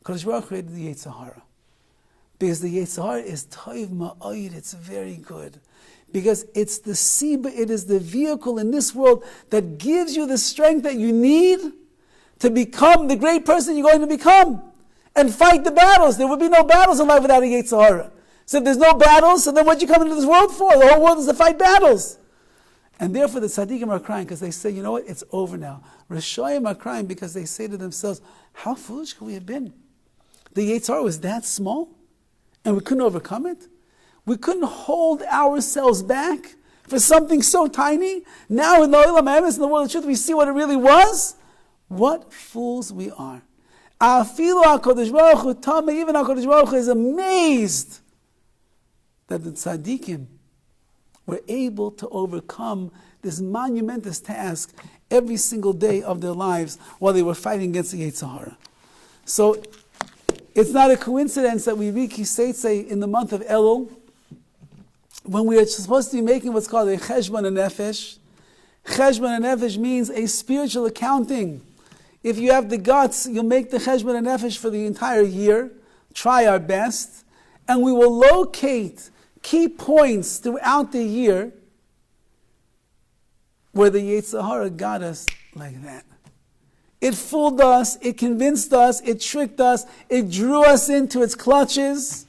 Kadosh Baruch Hu created the Yetzer Hara. Because the Yetzer Hara is toiv ma'od, it's very good. Because it's the siba, it is the vehicle in this world that gives you the strength that you need to become the great person you're going to become. And fight the battles. There would be no battles in life without a Yetzer Hara. So if there's no battles, so then what you come into this world for? The whole world is to fight battles. And therefore the tzaddikim are crying because they say, you know what, it's over now. Rishayim are crying because they say to themselves, how foolish could we have been? The Yetzer Hara was that small and we couldn't overcome it? We couldn't hold ourselves back for something so tiny? Now in the Olam Emes, in the world of truth, we see what it really was? What fools we are. Afilu HaKadosh Baruch Hu Tameh, even HaKadosh Baruch Hu is amazed that the tzaddikim were able to overcome this monumentous task every single day of their lives while they were fighting against the Yetzer Hara. So it's not a coincidence that we read SEITZEI in the month of Elul, when we are supposed to be making what's called a cheshbon nefesh. Cheshbon nefesh means a spiritual accounting. If you have the guts, you'll make the cheshbon nefesh for the entire year. Try our best. And we will locate key points throughout the year where the Yetzer Hara got us like that. It fooled us, it convinced us, it tricked us, it drew us into its clutches,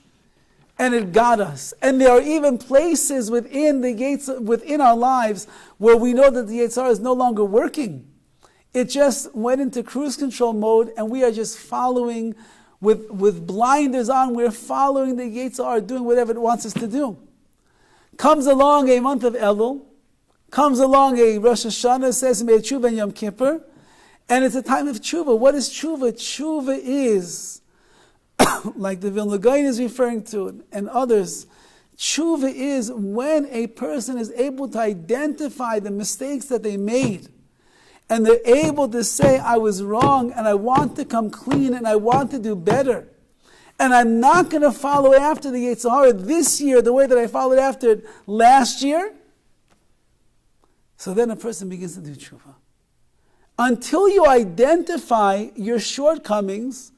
and it got us. And there are even places within our lives where we know that the Yetzer Hara is no longer working. It just went into cruise control mode, and we are just following with blinders on. We're following the Yetzer Hara, doing whatever it wants us to do. Comes along a month of Elul, comes along a Rosh Hashanah, says Tshuva and Yom Kippur, and it's a time of tshuva. What is tshuva? Tshuva is, like the Vilna Gaon is referring to, and others, tshuva is when a person is able to identify the mistakes that they made, and they're able to say, I was wrong, and I want to come clean, and I want to do better. And I'm not going to follow after the Yetzer Hara this year the way that I followed after it last year. So then a person begins to do tshuva. Until you identify your shortcomings,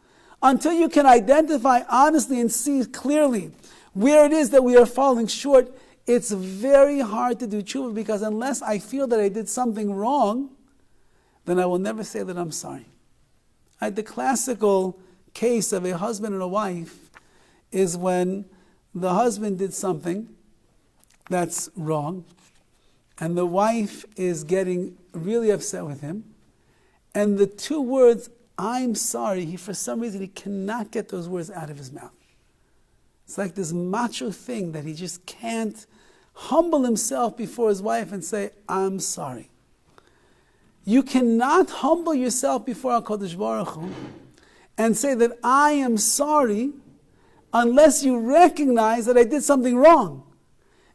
until you can identify honestly and see clearly where it is that we are falling short, it's very hard to do tshuva, because unless I feel that I did something wrong, then I will never say that I'm sorry. The classical case of a husband and a wife is when the husband did something that's wrong, and the wife is getting really upset with him, and the two words, I'm sorry, for some reason he cannot get those words out of his mouth. It's like this macho thing that he just can't humble himself before his wife and say, I'm sorry. You cannot humble yourself before HaKadosh Baruch Hu and say that I am sorry unless you recognize that I did something wrong.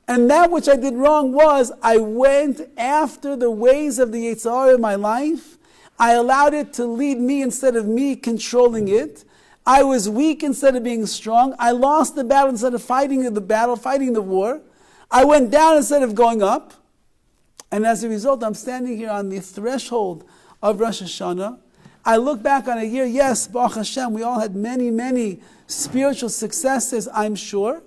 And that which I did wrong was I went after the ways of the Yetzer Hara in my life. I allowed it to lead me instead of me controlling it. I was weak instead of being strong. I lost the battle instead of fighting the war. I went down instead of going up. And as a result, I'm standing here on the threshold of Rosh Hashanah. I look back on a year, yes, Baruch Hashem, we all had many, many spiritual successes, I'm sure.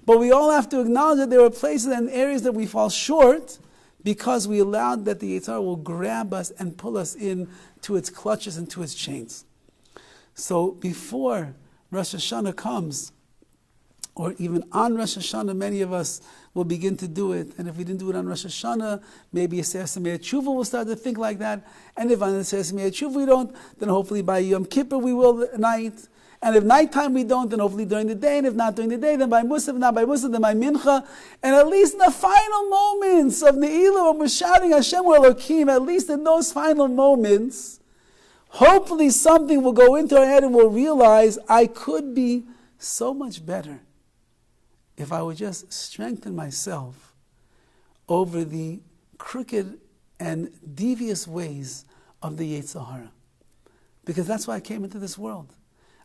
But we all have to acknowledge that there are places and areas that we fall short because we allowed that the Yetzer Hara will grab us and pull us in to its clutches and to its chains. So before Rosh Hashanah comes, or even on Rosh Hashanah, many of us will begin to do it. And if we didn't do it on Rosh Hashanah, maybe a Seir Samei Tshuva will start to think like that. And if on the Seir Samei Tshuva we don't, then hopefully by Yom Kippur we will at night. And if nighttime we don't, then hopefully during the day. And if not during the day, then by Musaf, not by Musaf, then by Mincha. And at least in the final moments of Ne'ilah, when we're shouting Hashem or Elokim, at least in those final moments, hopefully something will go into our head and we'll realize I could be so much better. if I would just strengthen myself over the crooked and devious ways of the Yetzer Hara. Because that's why I came into this world.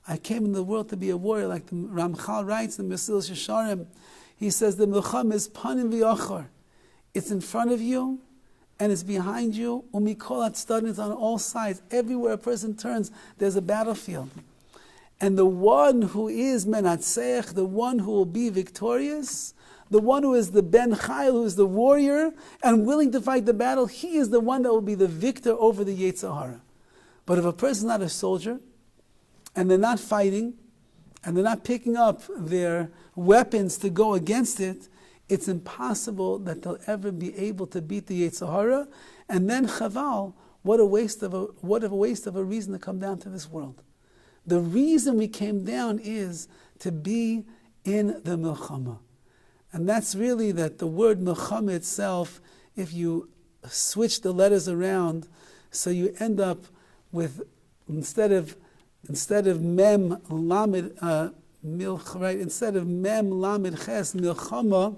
I came into the world to be a warrior, like the Ramchal writes in Mesilas Yesharim. He says the milchama is panim v'yachar. It's in front of you and it's behind you. Umikol hatzaddim, it's on all sides. Everywhere a person turns, there's a battlefield. And the one who is menatzeach, the one who will be victorious, the one who is the ben chayil, who is the warrior and willing to fight the battle, he is the one that will be the victor over the Yetzer Hara. But if a person is not a soldier, and they're not fighting, and they're not picking up their weapons to go against it, it's impossible that they'll ever be able to beat the Yetzer Hara. And then chaval, what a waste of a reason to come down to this world. The reason we came down is to be in the milchama. And that's really that the word milchama itself, if you switch the letters around, so you end up with, instead of mem lamed milch, right? Instead of mem lamed ches milchama,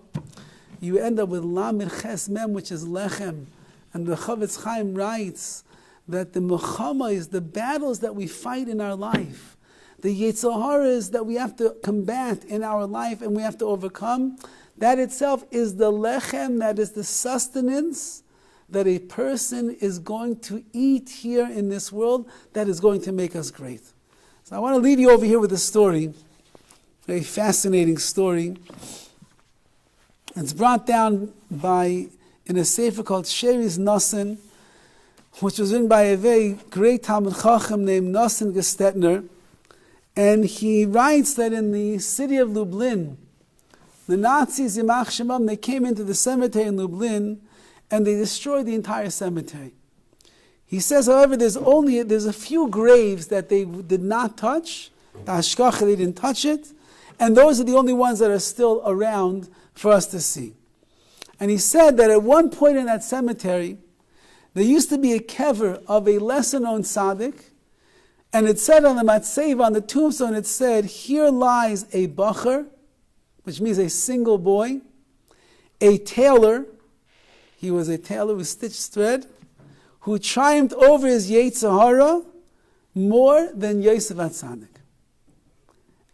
you end up with lamed ches mem, which is lechem. And the Chavetz Chaim writes that the milchama is the battles that we fight in our life, the Yetzer Haras that we have to combat in our life and we have to overcome. That itself is the lechem, that is the sustenance that a person is going to eat here in this world that is going to make us great. So I want to leave you over here with a story, a very fascinating story. It's brought down in a sefer called Sheris Nosson, which was written by a very great Talmud Chacham named Nosson Gestetner. And he writes that in the city of Lublin, the Nazis, Yimach Shemam, they came into the cemetery in Lublin and they destroyed the entire cemetery. He says, however, there's a few graves that they did not touch. The Hashkacha, they didn't touch it. And those are the only ones that are still around for us to see. And he said that at one point in that cemetery, there used to be a kever of a lesser-known tzaddik, and it said on the matzeva, on the tombstone, it said, here lies a bacher, which means a single boy, a tailor, he was a tailor who stitched thread, who triumphed over his Yetzer Hara more than Yosef HaTzadik.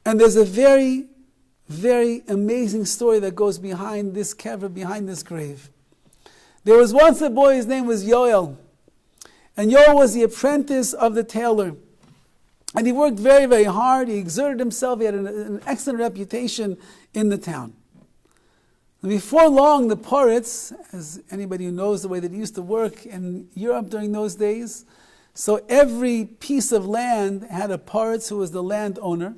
And there's a very, very amazing story that goes behind this kever, behind this grave. There was once a boy, his name was Yoel. And Yoel was the apprentice of the tailor. And he worked very, very hard. He exerted himself. He had an excellent reputation in the town. And before long, the Poritz, as anybody who knows the way that he used to work in Europe during those days, so every piece of land had a Poritz who was the landowner,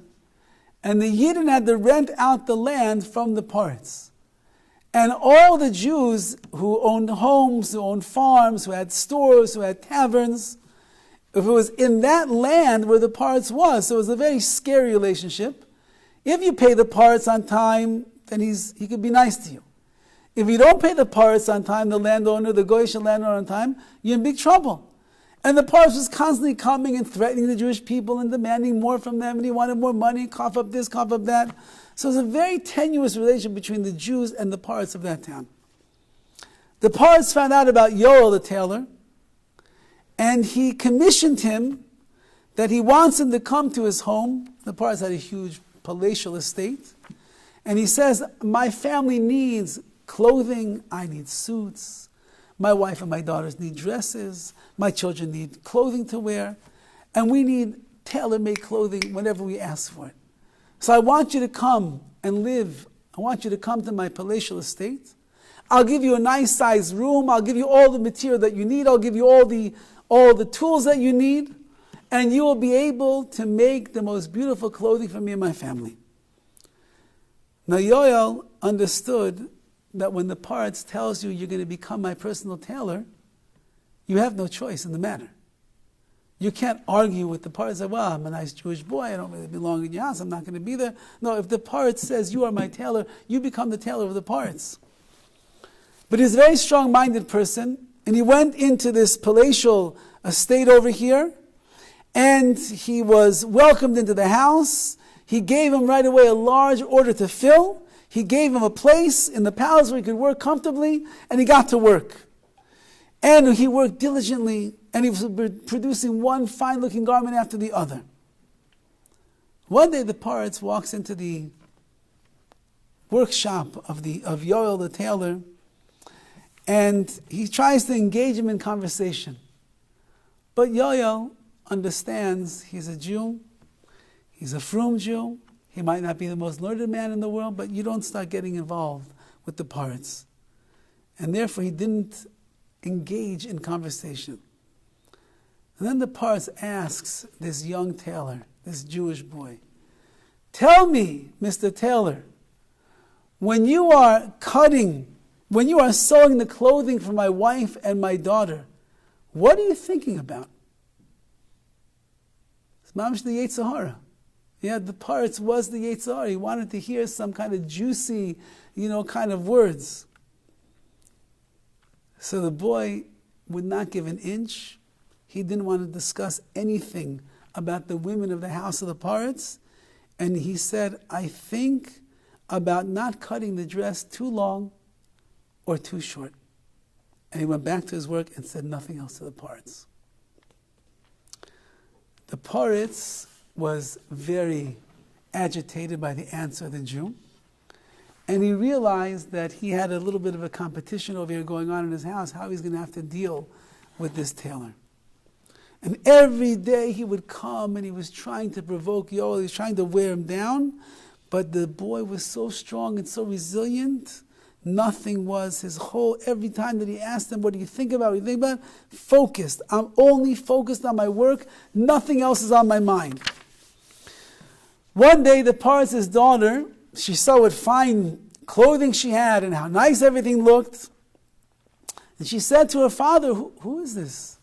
and the Yidden had to rent out the land from the Poritz. And all the Jews who owned homes, who owned farms, who had stores, who had taverns, if it was in that land where the Poritz was, so it was a very scary relationship. If you pay the Poritz on time, then he could be nice to you. If you don't pay the Poritz on time, the landowner, the Goyish landowner on time, you're in big trouble. And the Poritz was constantly coming and threatening the Jewish people and demanding more from them, and he wanted more money, cough up this, cough up that. So it was a very tenuous relation between the Jews and the Poritz of that town. The Poritz found out about Yoel the tailor, and he commissioned him that he wants him to come to his home. The Poritz had a huge palatial estate. And he says, my family needs clothing, I need suits, my wife and my daughters need dresses, my children need clothing to wear, and we need tailor-made clothing whenever we ask for it. So I want you to come and live. I want you to come to my palatial estate. I'll give you a nice sized room. I'll give you all the material that you need. I'll give you all the tools that you need, and you will be able to make the most beautiful clothing for me and my family. Now Yoel understood that when the Poritz tells you you're going to become my personal tailor, you have no choice in the matter. You can't argue with the Poritz, say, well, I'm a nice Jewish boy, I don't really belong in your house, I'm not going to be there. No, if the Poritz says you are my tailor, you become the tailor of the Poritz. But he's a very strong-minded person, and he went into this palatial estate over here, and he was welcomed into the house. He gave him right away a large order to fill. He gave him a place in the palace where he could work comfortably, and he got to work. And he worked diligently, and he was producing one fine-looking garment after the other. One day the Paritz walks into the workshop of Yoel the tailor, and he tries to engage him in conversation. But Yoel understands he's a Jew, he's a frum Jew, he might not be the most learned man in the world, but you don't start getting involved with the Paritz. And therefore he didn't engage in conversation. And then the Paritz asks this young tailor, this Jewish boy, "Tell me, Mr. Tailor, when you are sewing the clothing for my wife and my daughter, what are you thinking about?" It's mamish the Yetzer Hara. Yeah, the Paritz was the Yetzer Hara. He wanted to hear some kind of juicy, kind of words. So the boy would not give an inch. He didn't want to discuss anything about the women of the house of the Paritz. And he said, "I think about not cutting the dress too long or too short." And he went back to his work and said nothing else to the Paritz. The Paritz was very agitated by the answer of the Jew. And he realized that he had a little bit of a competition over here going on in his house, how he's going to have to deal with this tailor. And every day he would come and he was trying to provoke Yoel, he was trying to wear him down, but the boy was so strong and so resilient, nothing was every time that he asked him, "What do you think about? What do you think about?" Focused. I'm only focused on my work, nothing else is on my mind. One day the Paritz's daughter, she saw what fine clothing she had and how nice everything looked. And she said to her father, who is this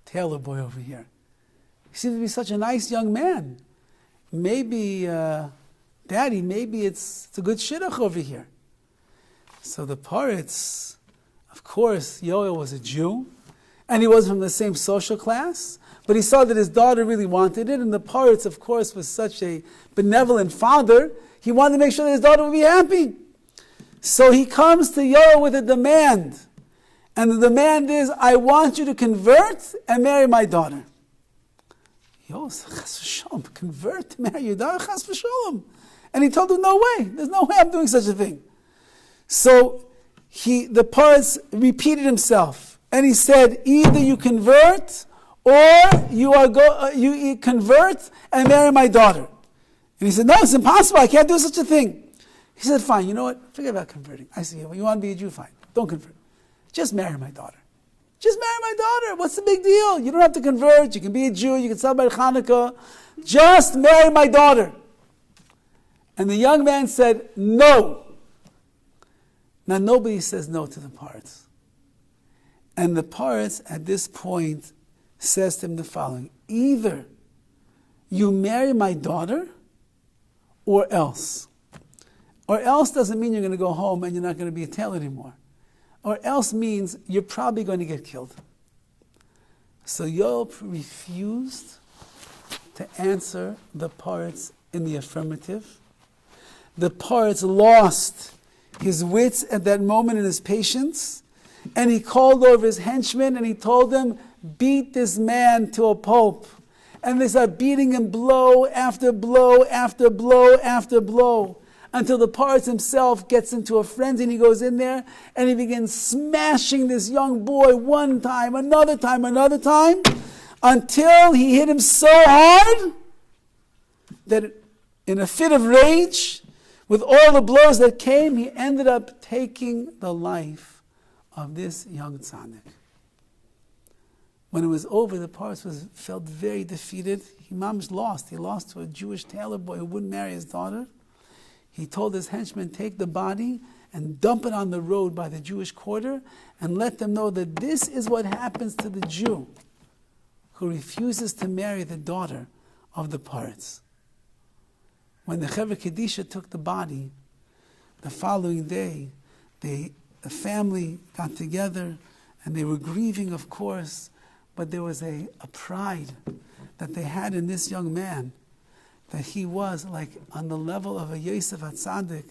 tailor boy over here? He seems to be such a nice young man. Maybe, Daddy, maybe it's a good shidduch over here. So the Paritz, of course, Yoel was a Jew, and he was from the same social class, but he saw that his daughter really wanted it, and the Paritz, of course, was such a benevolent father, he wanted to make sure that his daughter would be happy. So he comes to Yoel with a demand. And the demand is, "I want you to convert and marry my daughter." Yoel said, "Chas v'sholom, convert to marry your daughter? Chas v'sholom." And he told him, "No way, there's no way I'm doing such a thing." So the Paritz repeated himself. And he said, "Either you convert or you convert and marry my daughter." And he said, "No, it's impossible. I can't do such a thing." He said, "Fine, you know what? Forget about converting. I see you. You want to be a Jew? Fine. Don't convert. Just marry my daughter. Just marry my daughter. What's the big deal? You don't have to convert. You can be a Jew. You can celebrate Hanukkah. Just marry my daughter." And the young man said, "No." Now, nobody says no to the Paritz. And the Paritz, at this point, says to him the following: "Either you marry my daughter, or else." Or else doesn't mean you're going to go home and you're not going to be a tailor anymore. Or else means you're probably going to get killed. So Yoel refused to answer the Paritz in the affirmative. The Paritz lost his wits at that moment and his patience. And he called over his henchmen and he told them, "Beat this man to a pulp." And they start beating him blow after blow after blow after blow, until the Paritz himself gets into a frenzy and he goes in there and he begins smashing this young boy one time, another time, until he hit him so hard that in a fit of rage, with all the blows that came, he ended up taking the life of this young tzaddik. When it was over, the Paritz felt very defeated. He lost. He lost to a Jewish tailor boy who wouldn't marry his daughter. He told his henchmen, "Take the body and dump it on the road by the Jewish quarter and let them know that this is what happens to the Jew who refuses to marry the daughter of the Paritz." When the Chevra Kedisha took the body, the following day, the family got together and they were grieving, of course, but there was a pride that they had in this young man, that he was like on the level of a Yosef HaTzadik,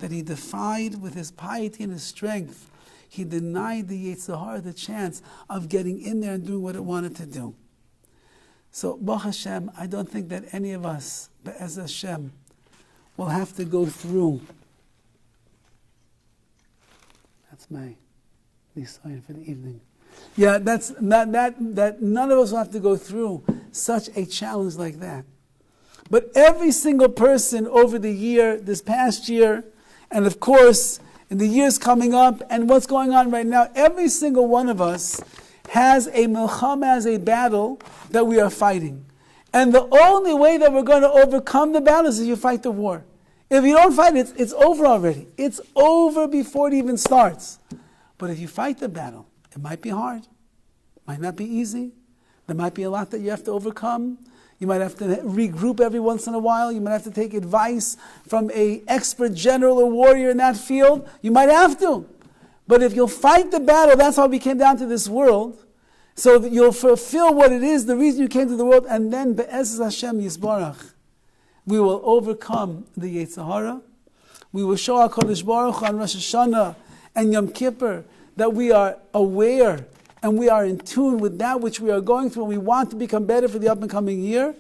that he defied with his piety and his strength. He denied the Yetzer Hara the chance of getting in there and doing what it wanted to do. So, Baruch Hashem, I don't think that any of us, Be'ez Hashem, will have to go through. That's my nisayon for the evening. Yeah, that's not that none of us will have to go through such a challenge like that. But every single person over the year, this past year, and of course in the years coming up, and what's going on right now, every single one of us has a milchama, has a battle that we are fighting. And the only way that we're going to overcome the battle is if you fight the war. If you don't fight it, it's over already. It's over before it even starts. But if you fight the battle, it might be hard. It might not be easy. There might be a lot that you have to overcome. You might have to regroup every once in a while. You might have to take advice from an expert general or warrior in that field. You might have to. But if you'll fight the battle, that's how we came down to this world, so that you'll fulfill what it is, the reason you came to the world, and then Be'ez Hashem Yisbarach, we will overcome the Yetzer Hara. We will show HaKadosh Baruch Hu on Rosh Hashanah and Yom Kippur that we are aware and we are in tune with that which we are going through, and we want to become better for the up and coming year.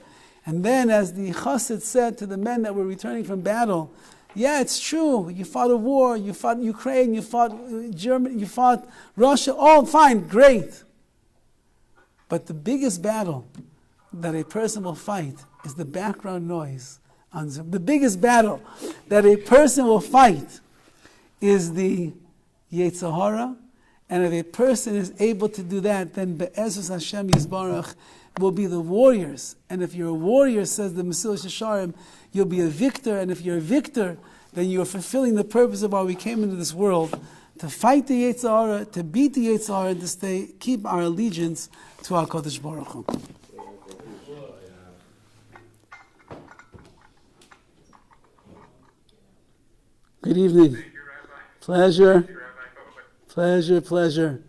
And then, as the Chassid said to the men that were returning from battle, yeah, it's true, you fought a war, you fought Ukraine, you fought Germany, you fought Russia, all fine, great. But the biggest battle that a person will fight is the background noise on Zoom. The biggest battle that a person will fight is the Yetzer Hara. And if a person is able to do that, then Be'ezus Hashem Yisbarach will be the warriors. And if you're a warrior, says the Mesilas Yesharim, you'll be a victor. And if you're a victor, then you're fulfilling the purpose of why we came into this world, to fight the Yetzer Hara, to beat the Yetzer Hara, and to keep our allegiance to our HaKadosh Baruch Hu. Good evening. Pleasure. Pleasure.